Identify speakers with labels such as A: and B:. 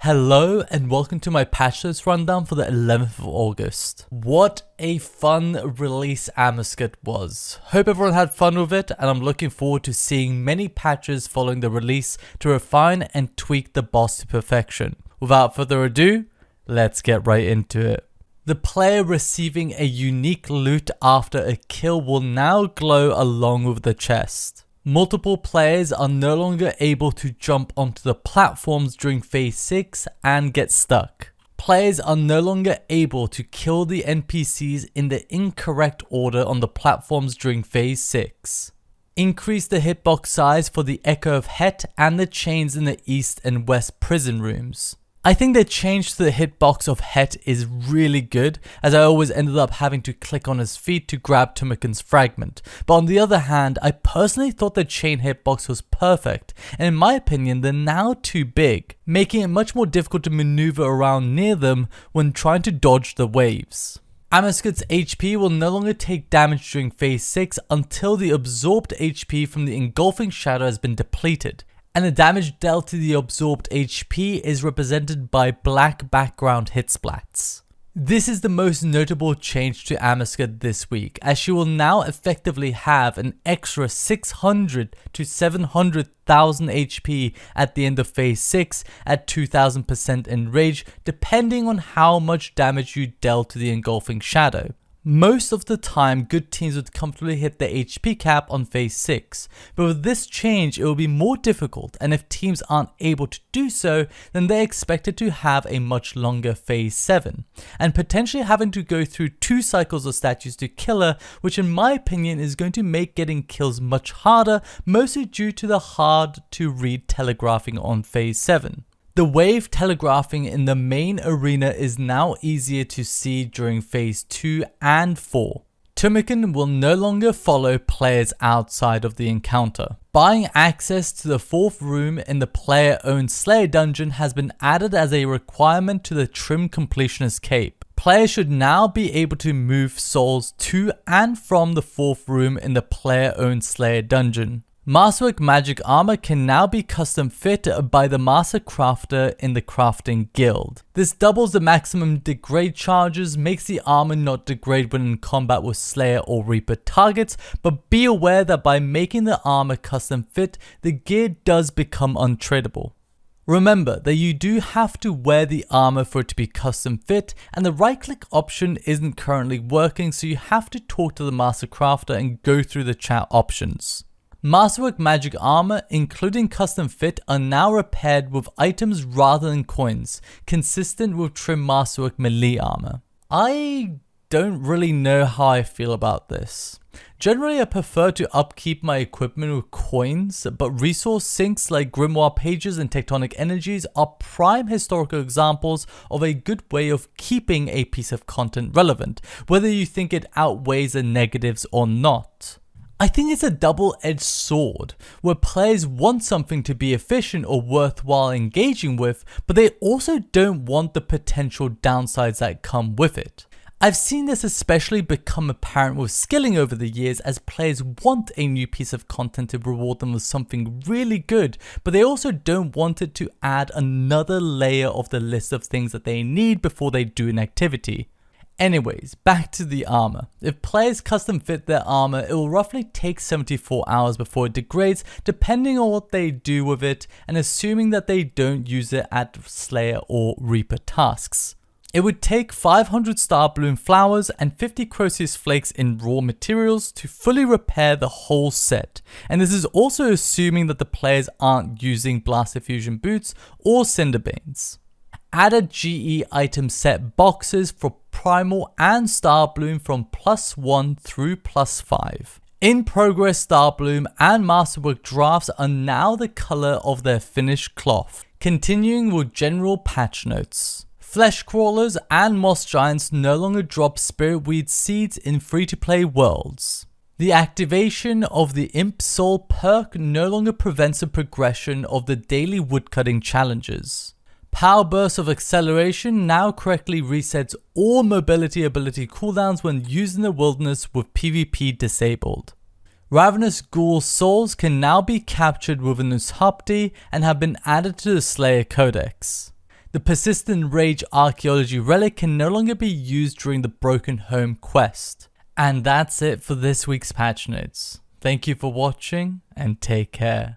A: Hello and welcome to my patch notes rundown for the 11th of August. What a fun release Amascut was. Hope everyone had fun with it, and I'm looking forward to seeing many patches following the release to refine and tweak the boss to perfection. Without further ado, let's get right into it. The player receiving a unique loot after a kill will now glow along with the chest. Multiple players are no longer able to jump onto the platforms during phase 6 and get stuck. Players are no longer able to kill the NPCs in the incorrect order on the platforms during phase 6. Increase the hitbox size for the Echo of Het and the chains in the east and west prison rooms. I think the change to the hitbox of Het is really good, as I always ended up having to click on his feet to grab Tumikin's fragment, but on the other hand, I personally thought the chain hitbox was perfect, and in my opinion they're now too big, making it much more difficult to maneuver around near them when trying to dodge the waves. Amascut's HP will no longer take damage during phase 6 until the absorbed HP from the engulfing shadow has been depleted, and the damage dealt to the absorbed HP is represented by black background hit splats. This is the most notable change to Amascut this week, as she will now effectively have an extra 600 to 700,000 HP at the end of phase 6 at 2000% enrage, depending on how much damage you dealt to the engulfing shadow. Most of the time, good teams would comfortably hit the HP cap on phase 6, but with this change it will be more difficult, and if teams aren't able to do so, then they're expected to have a much longer phase 7, and potentially having to go through 2 cycles of statues to kill her, which in my opinion is going to make getting kills much harder, mostly due to the hard to read telegraphing on phase 7. The wave telegraphing in the main arena is now easier to see during phase 2 and 4. Tumikin will no longer follow players outside of the encounter. Buying access to the 4th room in the player-owned Slayer dungeon has been added as a requirement to the Trim Completionist Cape. Players should now be able to move souls to and from the 4th room in the player-owned Slayer dungeon. Masterwork magic armor can now be custom fit by the master crafter in the crafting guild. This doubles the maximum degrade charges, makes the armor not degrade when in combat with Slayer or Reaper targets, but be aware that by making the armor custom fit, the gear does become untradeable. Remember that you do have to wear the armor for it to be custom fit, and the right click option isn't currently working, so you have to talk to the master crafter and go through the chat options. Masterwork magic armor, including custom fit, are now repaired with items rather than coins, consistent with Trim Masterwork melee armor. I don't really know how I feel about this. Generally, I prefer to upkeep my equipment with coins, but resource sinks like Grimoire pages and Tectonic Energies are prime historical examples of a good way of keeping a piece of content relevant, whether you think it outweighs the negatives or not. I think it's a double-edged sword, where players want something to be efficient or worthwhile engaging with, but they also don't want the potential downsides that come with it. I've seen this especially become apparent with skilling over the years, as players want a new piece of content to reward them with something really good, but they also don't want it to add another layer of the list of things that they need before they do an activity. Anyways, back to the armor. If players custom fit their armor, it will roughly take 74 hours before it degrades, depending on what they do with it, and assuming that they don't use it at Slayer or Reaper tasks. It would take 500 Star Bloom flowers and 50 Croesus flakes in raw materials to fully repair the whole set, and this is also assuming that the players aren't using Blaster Fusion boots or Cinderbanes. Added GE item set boxes for Primal and Star Bloom from +1 through +5. In progress Star Bloom and Masterwork drafts are now the color of their finished cloth. Continuing with general patch notes. Flesh crawlers and moss giants no longer drop spirit weed seeds in free-to-play worlds. The activation of the Imp Soul perk no longer prevents the progression of the daily woodcutting challenges. Power Burst of Acceleration now correctly resets all mobility ability cooldowns when used in the wilderness with PvP disabled. Ravenous Ghoul souls can now be captured with an Ushapti and have been added to the Slayer Codex. The Persistent Rage Archaeology relic can no longer be used during the Broken Home quest. And that's it for this week's patch notes. Thank you for watching and take care.